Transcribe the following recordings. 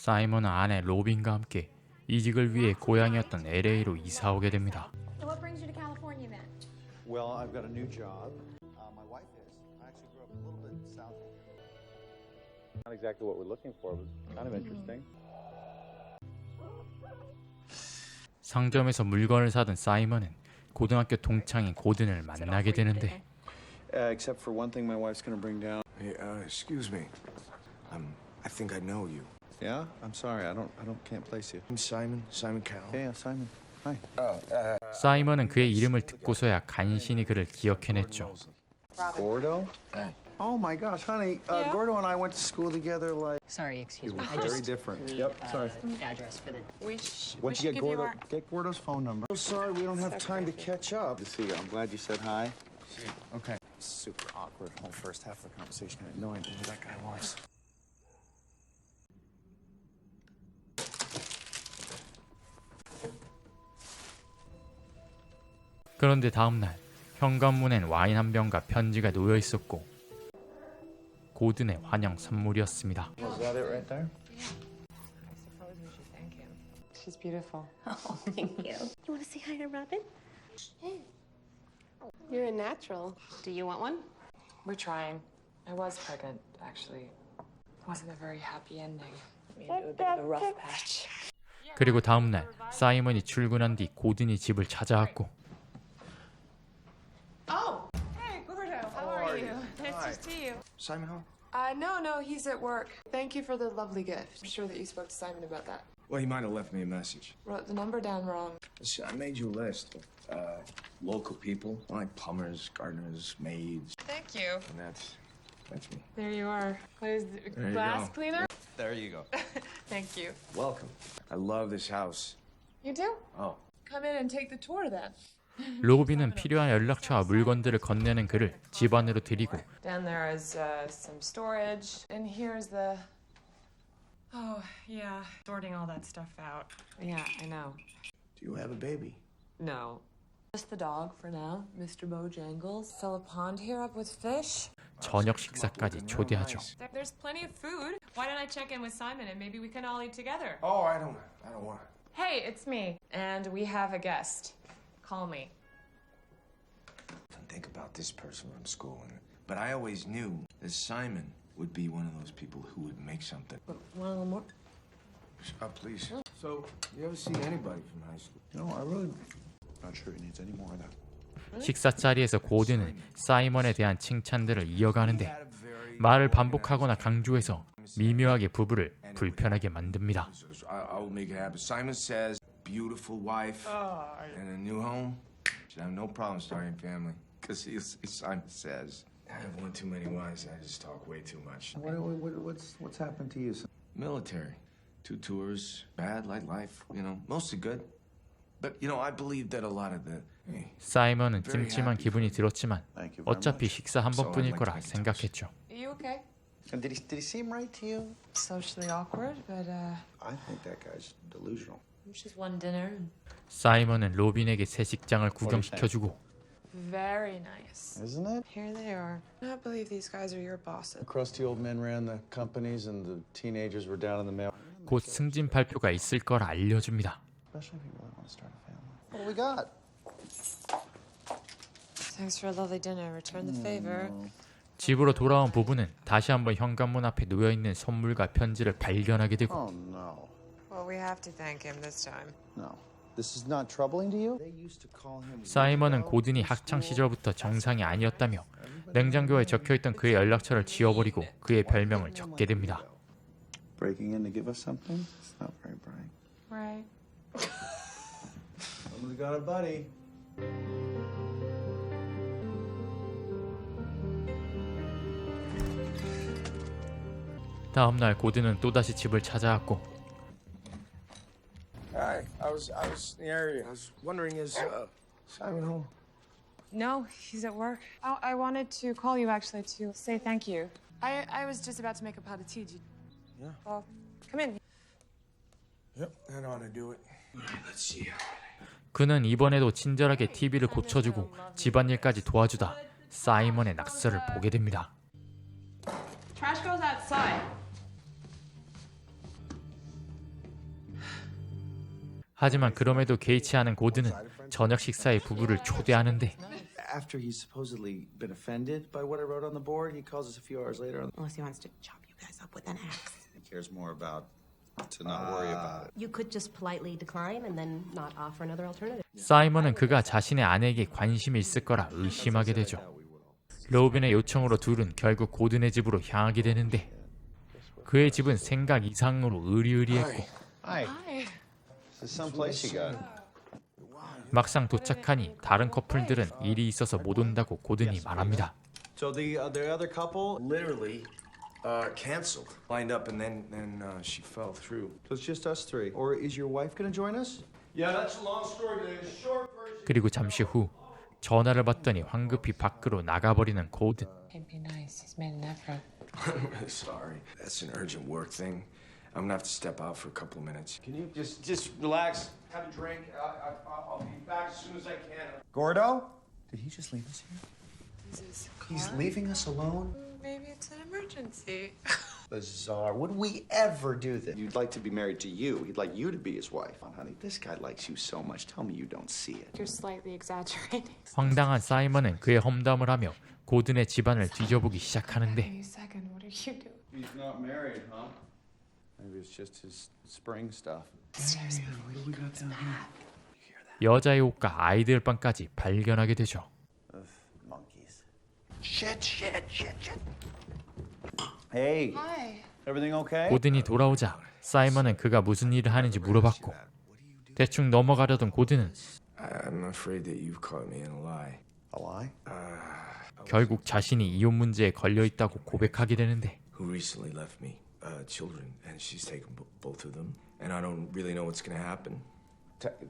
사이먼은 아내 로빈과 함께 이직을 위해 고향이었던 LA로 이사 오게 됩니다. So what brings you to California then? Well, I've got a new job. My wife is. I actually grew up a little bit south of here. Not exactly what we're looking for, but kind of interesting. 상점에서 물건을 사던 사이먼은 고등학교 동창인 고든을 만나게 되는데 Except for one thing my wife's going to bring down. Hey, excuse me. I think I know you. Yeah? I'm sorry. Can't place you. I'm Simon Cowell. Yeah, Simon. Hi. 사이먼은 그의 이름을 듣고서야 간신히 그를 기억해냈죠. Gordo? Hey. Oh my gosh, honey. Yeah? Gordo and I went to school together like... Sorry, excuse You me. were I very just different. need Yep, sorry. address for the. What'd you get Gordo? Get Gordo's phone number. Oh, sorry, we don't have time to catch up. Good to see you. I'm glad you said hi. Okay. Super awkward. Whole first half of the conversation. I had no idea who that guy was. 그런데 다음날 현관문엔 와인 한 병과 편지가 놓여 있었고 고든의 환영 선물이었습니다. Was that it right there? Suppose we should thank him. She's beautiful. Oh, thank you. You want to say hi to Robin? You're a natural. Do you want one? We're trying. I was pregnant, actually. Wasn't a very happy ending. I mean, it was a bit of a rough patch. 그리고 다음날 사이먼이 출근한 뒤 고든이 집을 찾아왔고 Oh! Hey, Gordo, how are you? Nice to see you. Simon home? No, he's at work. Thank you for the lovely gift. I'm sure that you spoke to Simon about that. Well, he might have left me a message. Wrote the number down wrong. Listen, I made you a list of local people, like plumbers, gardeners, maids, Thank you. and that's me. There you are. What is There you glass go. cleaner? There you go. Thank you. Welcome. I love this house. You do? Oh. Come in and take the tour then. 로빈은 필요한 연락처와 물건들을 건네는 그를 집 안으로 들이고 Down there is some storage, and here's the. Oh yeah, sorting all that stuff out. Yeah, I know. Do you have a baby? No. Just the dog for now, Mr. Bojangles. Fill a pond here up with fish. 저녁 식사까지 초대하죠. There's plenty of food. Why don't I check in with Simon and maybe we can all eat together? Oh, I don't want it. Hey, it's me. And we have a guest. Call me. Often think about this person from school, but I always knew that Simon would be one of those people who would make something. Want a little more? Please. So, you ever see anybody from high school? No, I really... Not sure he needs any more of that. 식사 자리에서 고든은 사이먼에 대한 칭찬들을 이어가는데 말을 반복하거나 강조해서 미묘하게 부부를 불편하게 만듭니다. I'll make it happen. Simon says, beautiful wife and a new home. Should have no problem starting a family. Because Simon says, I have one too many wives. I just talk way too much. What's happened to you? Military. 2 tours. Bad, like life. Mostly good. But, I believe that a lot of the... 사이먼은 찜찜한 기분이 들었지만 Thank you very 어차피 much. 식사 한 번뿐일 거라 생각했죠. Are you okay? And did he seem right to you? Socially awkward, but I think that guy's delusional. just one dinner. 사이먼은 로빈에게 새 직장을 구경시켜주고 Very nice. Isn't it? Here they are. I cannot believe these guys are your bosses. The crusty old men ran the companies and the teenagers were down in the mail. 곧 승진 발표가 있을 걸 알려줍니다. Especially if you really want to start a family. What do we got? Thanks for a lovely dinner. Return the favor. 집으로 돌아온 부부는 다시 한번 현관문 앞에 놓여있는 선물과 편지를 발견하게 되고 Oh no. Well, we have to thank him this time. No. This is not troubling to you? They used to call him 사이먼은 고든이 학창 시절부터 정상이 아니었다며 냉장고에 적혀있던 그의 연락처를 지워버리고 그의 별명을 적게 됩니다. breaking in to give us something? It's not very bright. Right. Someone's got a buddy. 다음날 고든은 또다시 집을 찾아왔고 Hi, I was in the area. I was wondering, is Simon home? No, he's at work. I wanted to call you actually to say thank you. I was just about to make a pot of tea. Yeah. Well, come in. Yep, that ought to do it. Let's see. 그는 이번에도 친절하게 TV를 고쳐주고 집안일까지 도와주다 사이먼의 낙서를 보게 됩니다. Trash goes outside. 하지만 그럼에도 개의치 않은 고든은 저녁 식사에 부부를 초대하는데 After he's supposedly been offended by what I wrote on the board, he calls us a few hours later. Unless he wants to chop you guys up with an axe. He cares more about to not worry about it. You could just politely decline and then not offer another alternative. 사이먼은 그가 자신의 아내에게 관심이 있을 거라 의심하게 되죠. 로빈의 요청으로 둘은 결국 고든의 집으로 향하게 되는데 그의 집은 생각 이상으로 으리으리했고 Hi. Is this someplace you got? 막상 도착하니 다른 커플들은 일이 있어서 못 온다고 고든이 말합니다. So the other couple, Literally, canceled. Lined up and then she fell through. so it's just us three. Or is your wife going to join us? Yeah, that's a long story. The short version. 그리고 잠시 후 전화를 받더니 황급히 밖으로 나가버리는 고든. He'd be nice. He's made an effort. I'm really sorry. That's an urgent work thing. I'm gonna have to step out for a couple of minutes. Can you just relax, have a drink? I'll be back as soon as I can. Gordo? Did he just leave us here? Is his He's car? leaving us alone? Maybe it's an emergency. Bizarre. Would we ever do this? You'd like to be married to you. He'd like you to be his wife. Oh, honey, this guy likes you so much. Tell me you don't see it. You're slightly exaggerating. 황당한 사이먼은 그의 험담을 하며 고든의 집안을 뒤져보기 시작하는데 Wait a second. What are you doing? He's not married, huh? Maybe it's just his spring stuff. 여자의 옷과 아이들 방까지 발견하게 되죠. Monkeys. Shit. Hey, Hi. everything okay? 고든이 돌아오자 사이먼은 그가 무슨 일을 하는지 물어봤고 대충 넘어가려던 고든은 I'm afraid that you've caught me in a lie. A lie? 결국 자신이 이혼 문제에 걸려있다고 고백하게 되는데 Who recently left me children, and she's taken both of them, and I don't really know what's gonna happen.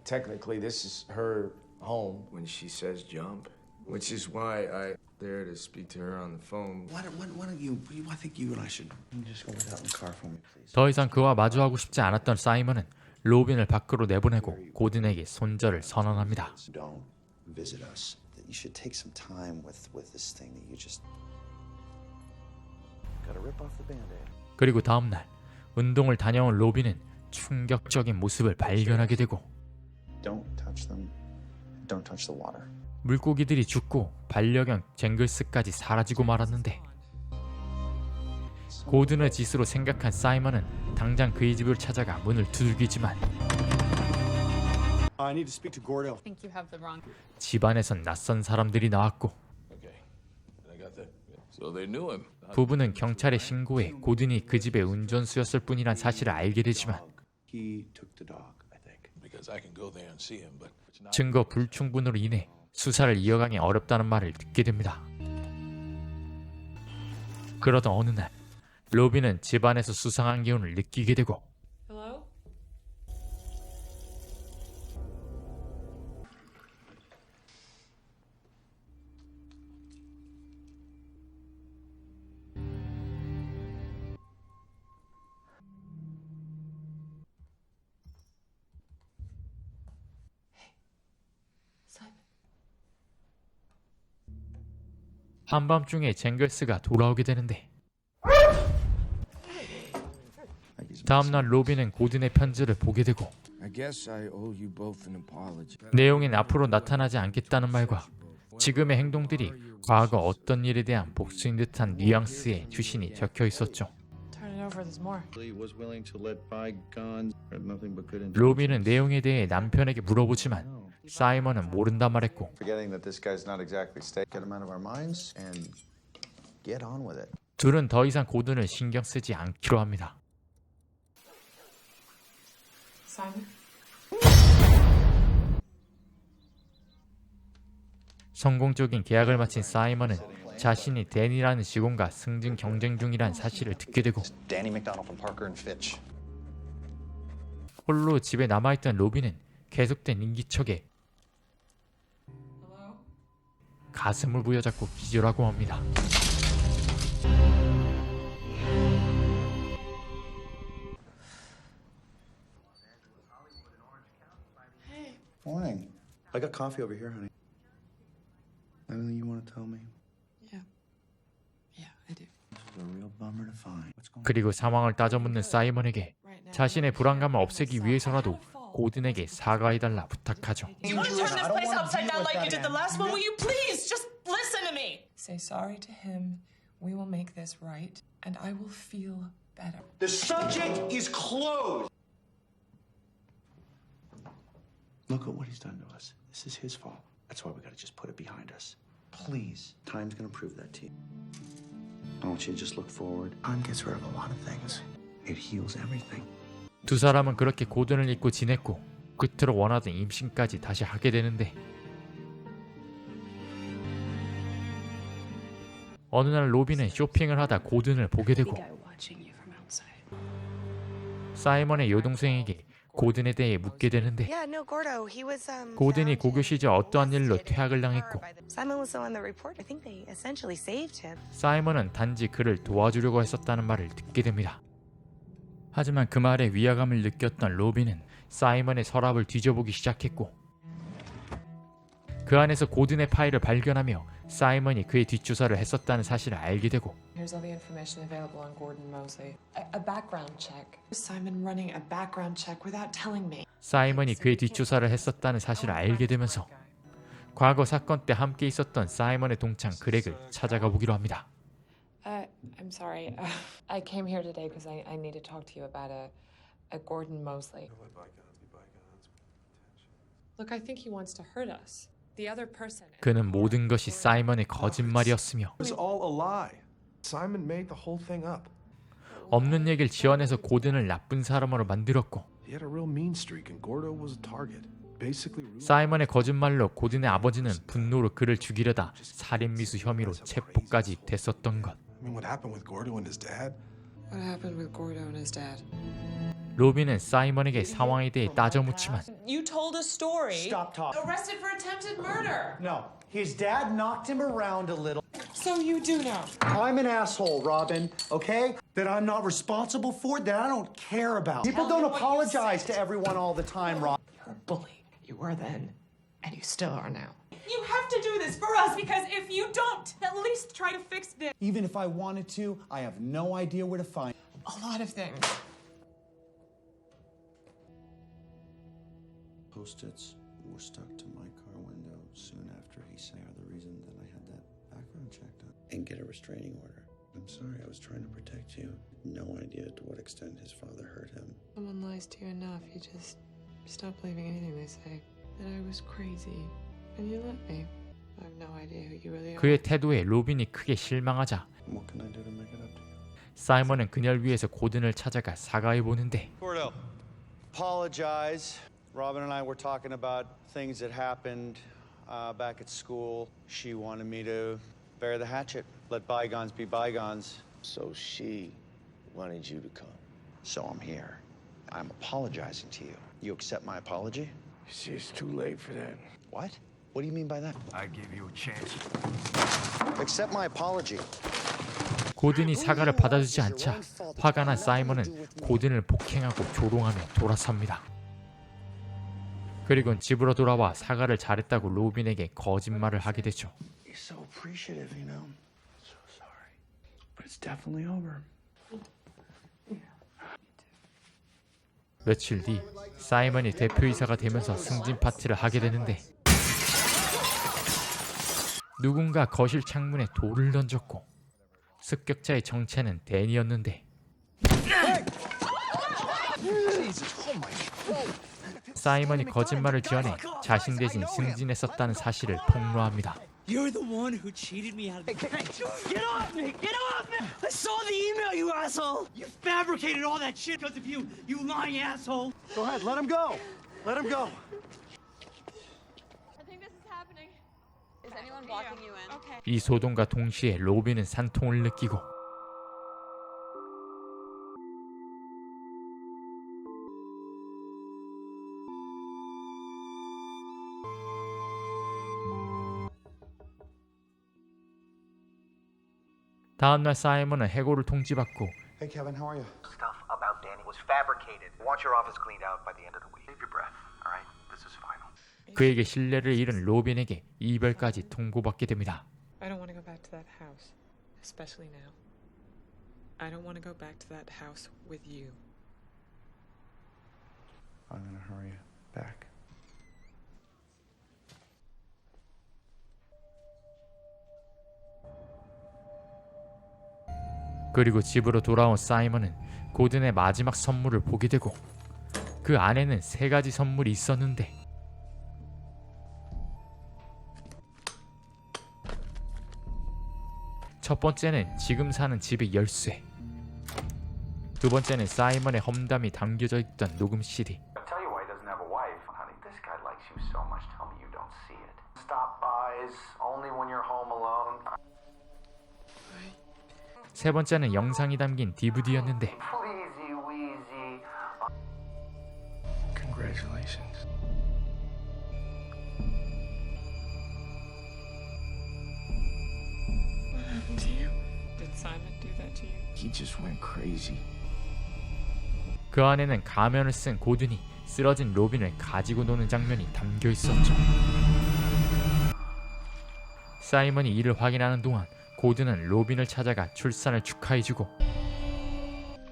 Technically, this is her home when she says jump, which is why I there to speak to her on the phone. Why don't you? I think you and I should just go without in the car for me, please. 더 이상 그와 마주하고 싶지 않았던 사이먼은 로빈을 밖으로 내보내고 고든에게 손절을 선언합니다. Don't visit us. You should take some time with this thing that you just gotta rip off the band-aid. 그리고 다음날 운동을 다녀온 로빈은 충격적인 모습을 발견하게 되고 Don't touch them. Don't touch the water. 물고기들이 죽고 반려견 쟁글스까지 사라지고 말았는데 고든의 짓으로 생각한 사이먼은 당장 그의 집을 찾아가 문을 두들기지만 I need to speak to Gordo. I think you have the wrong. 집안에선 낯선 사람들이 나왔고 So they knew him. 부부는 경찰에 신고해 고든이 그 집의 운전수였을 뿐이란 사실을 알게 되지만 He took the dog, I think. Because I can go there and see him, but it's not. 증거 불충분으로 인해 수사를 이어가기 어렵다는 말을 듣게 됩니다. 그러던 어느 날 로빈은 집안에서 수상한 기운을 느끼게 되고 Hello? Simon. 한밤중에 쟁글스가 돌아오게 되는데 다음날 로빈은 고든의 편지를 보게 되고 I guess I owe you both an apology. 내용엔 앞으로 나타나지 않겠다는 말과 지금의 행동들이 과거 어떤 일에 대한 복수인 듯한 뉘앙스의 주신이 적혀 있었죠. Turn it over. There's more. He was willing to let bygones. Had nothing but good intentions. 로빈은 내용에 대해 남편에게 물어보지만 사이먼은 모른다 말했고 Forgetting that this guy's not exactly stable. Get him out of our minds and get on with it. 둘은 더 이상 고든을 신경 쓰지 않기로 합니다. Simon? 성공적인 계약을 마친 사이먼은 자신이 댄이라는 직원과 승진 경쟁 중이란 사실을 듣게 되고 Danny McDonald from Parker and Fitch. 홀로 집에 남아있던 로빈은 계속된 인기척에 Hello? 가슴을 부여잡고 기절하고 맙니다. Morning. I got coffee over here, honey. Anything you want to tell me? Yeah. Yeah, I do. This is a real bummer to find. What's going on? 그리고 상황을 따져묻는 사이먼에게 Right now. 자신의 불안감을 없애기 위해서라도 고든에게 사과해달라 부탁하죠. You want to turn this place upside down like you did the last one? Will you please just listen to me? Say sorry to him. We will make this right, and I will feel better. The subject is closed. Look at what he's done to us. This is his fault. That's why we gotta just put it behind us. Please. Time's gonna prove that to you. I want you to just look forward. Time gets rid of a lot of things. It heals everything. 두 사람은 그렇게 고든을 잊고 지냈고 끝으로 원하던 임신까지 다시 하게 되는데 어느 날 로빈은 쇼핑을 하다 고든을 보게 되고 사이먼의 여동생에게 고든에 대해 묻게 되는데 Yeah, no, Gordo. He was 고든이 found 고교 시절 어떠한 일로 퇴학을 당했고 Simon was the one that reported. I think they essentially saved him. 사이먼은 단지 그를 도와주려고 했었다는 말을 듣게 됩니다. 하지만 그 말에 위화감을 느꼈던 로빈은 사이먼의 서랍을 뒤져보기 시작했고 그 안에서 고든의 파일을 발견하며 사이먼이 그의 뒷조사를 했었다는 사실을 알게 되고 Here's all the information available on Gordon Mosley. A background check. Simon running a background check without telling me. 사이먼이 그의 뒷조사를 했었다는 사실을 알게 되면서 과거 사건 때 함께 있었던 사이먼의 동창 그렉을 찾아가 보기로 합니다. I'm sorry. I came here today because I need to talk to you about a Gordon Mosley. Look, I think he wants to hurt us. The other person. 그는 모든 것이 사이먼의 거짓말이었으며 It was all a lie. Simon made the whole thing up. 없는 얘기를 지어내서 고든을 나쁜 사람으로 만들었고 He had a real mean streak, and Gordo was a target. Basically, 사이먼의 거짓말로 고든의 아버지는 분노로 그를 죽이려다 살인미수 혐의로 체포까지 됐었던 것. I mean, what happened with Gordo and his dad? What happened with Gordo and his dad? 로빈은 사이먼에게 상황에 대해 따져 묻지만 You told a story. Stop talking. Arrested for attempted murder. No. His dad knocked him around a little. So you do know. I'm an asshole, Robin, okay? That I'm not responsible for, that I don't care about. People don't apologize to everyone all the time, Rob. You're a bully. You were then, and you still are now. You have to do this for us because if you don't, at least try to fix this. Even if I wanted to, I have no idea where to find. A lot of things. Post-its were stuck to my car window soon after he said the reason that I had that background check done. And get a restraining order. I'm sorry, I was trying to protect you. No idea to what extent his father hurt him. Someone lies to you enough, you just stop believing anything they say. That I was crazy, and you let me. I have no idea who you really are. 그의 태도에 로빈이 크게 실망하자 What can I do to make it up to you? 사이먼은 그녀를 위해서 고든을 찾아가 사과해 보는데 Gordo, apologize. Robin and I were talking about things that happened back at school. She wanted me to bury the hatchet, let bygones be bygones. So she wanted you to come. So I'm here. I'm apologizing to you. You accept my apology? See, it's too late for that. What? What do you mean by that? I gave you a chance. Accept my apology. 고든이 사과를 받아주지 않자 화가 난 사이먼은 고든을 폭행하고 조롱하며 돌아섭니다. 그리고 집으로 돌아와 사과를 잘했다고 로빈에게 거짓말을 하게 되죠. You're so appreciative, you know. So sorry. But it's definitely over. 며칠 뒤 사이먼이 대표이사가 되면서 승진 파티를 하게 되는데 누군가 거실 창문에 돌을 던졌고 습격자의 정체는 댄이었는데 사이먼이 거짓말을 지어내 자신 대신 승진했었다는 사실을 폭로합니다. You're the one who cheated me out of the Get off me! Get off me! I saw the email, you asshole! You fabricated all that shit because of you, you lying asshole! Go ahead, let him go. Let him go. I think this is happening. Is anyone blocking you in? Okay. 이 소동과 동시에 로빈은 산통을 느끼고 다음날 사이먼은 해고를 통지받고 Hey, Kevin, how are you? Stuff about Danny was fabricated. Want your office cleaned out by the end of the week. Save your breath, all right? This is final. 그에게 신뢰를 잃은 로빈에게 이별까지 통보받게 됩니다. I don't want to go back to that house, especially now. I don't want to go back to that house with you. I'm gonna hurry you back. 그리고 집으로 돌아온 사이먼은 고든의 마지막 선물을 보게 되고 그 안에는 3가지 선물이 있었는데 첫 번째는 지금 사는 집의 열쇠, 두 번째는 사이먼의 험담이 담겨져 있던 녹음 CD, I'll tell you why he doesn't have a wife. Honey, this guy likes you so much. Tell me you don't see it. Stop-bys only when you're home alone. 세 번째는 영상이 담긴 DVD였는데 Pleasy wheezy. Congratulations. What happened to you? Did Simon do that to you? He just went crazy. 그 안에는 가면을 쓴 고든이 쓰러진 로빈을 가지고 노는 장면이 담겨 있었죠. 사이먼이 이를 확인하는 동안 고든은 로빈을 찾아가 출산을 축하해주고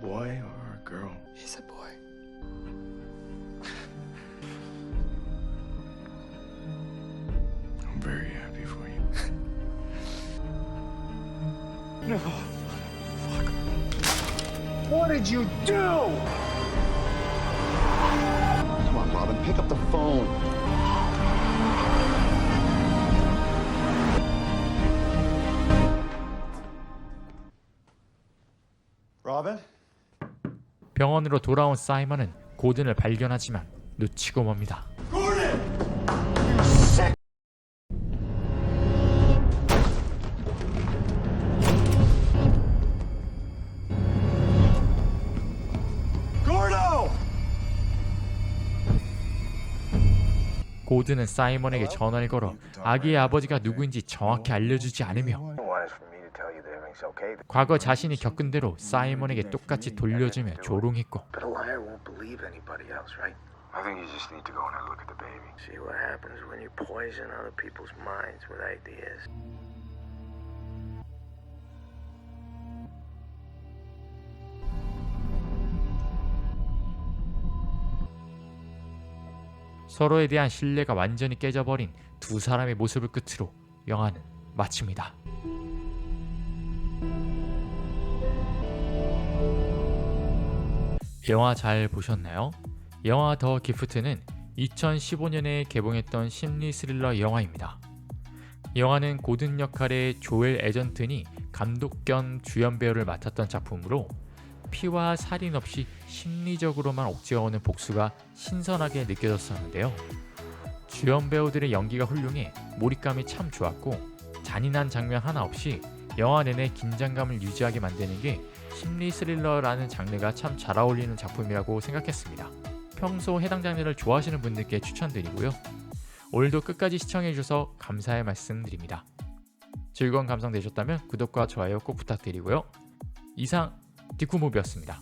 Boy or a girl? He's a boy. I'm very happy for you. No. Fuck. What did you do? Come on, Robin, pick up the phone. Robin? 병원으로 돌아온 사이먼은 고든을 발견하지만 놓치고 맙니다. 고든은 사이먼에게 전화를 걸어 아기의 아버지가 누구인지 정확히 알려주지 않으며 과거 자신이 겪은 대로 사이먼에게 똑같이 돌려주며 조롱했고 But a liar won't believe anybody else, right? I think you just need to go in and look at the baby. See what happens when you poison other people's minds with ideas. 서로에 대한 신뢰가 완전히 깨져버린 두 사람의 모습을 끝으로 영화는 마칩니다. 영화 잘 보셨나요? 영화 더 기프트는 2015년에 개봉했던 심리 스릴러 영화입니다. 영화는 고든 역할의 조엘 에전튼이 감독 겸 주연 배우를 맡았던 작품으로 피와 살인 없이 심리적으로만 옥죄어오는 복수가 신선하게 느껴졌었는데요. 주연 배우들의 연기가 훌륭해 몰입감이 참 좋았고 잔인한 장면 하나 없이 영화 내내 긴장감을 유지하게 만드는 게 심리 스릴러라는 장르가 참 잘 어울리는 작품이라고 생각했습니다. 평소 해당 장르를 좋아하시는 분들께 추천드리고요. 오늘도 끝까지 시청해주셔서 감사의 말씀드립니다. 즐거운 감상 되셨다면 구독과 좋아요 꼭 부탁드리고요. 이상 디쿠무비였습니다.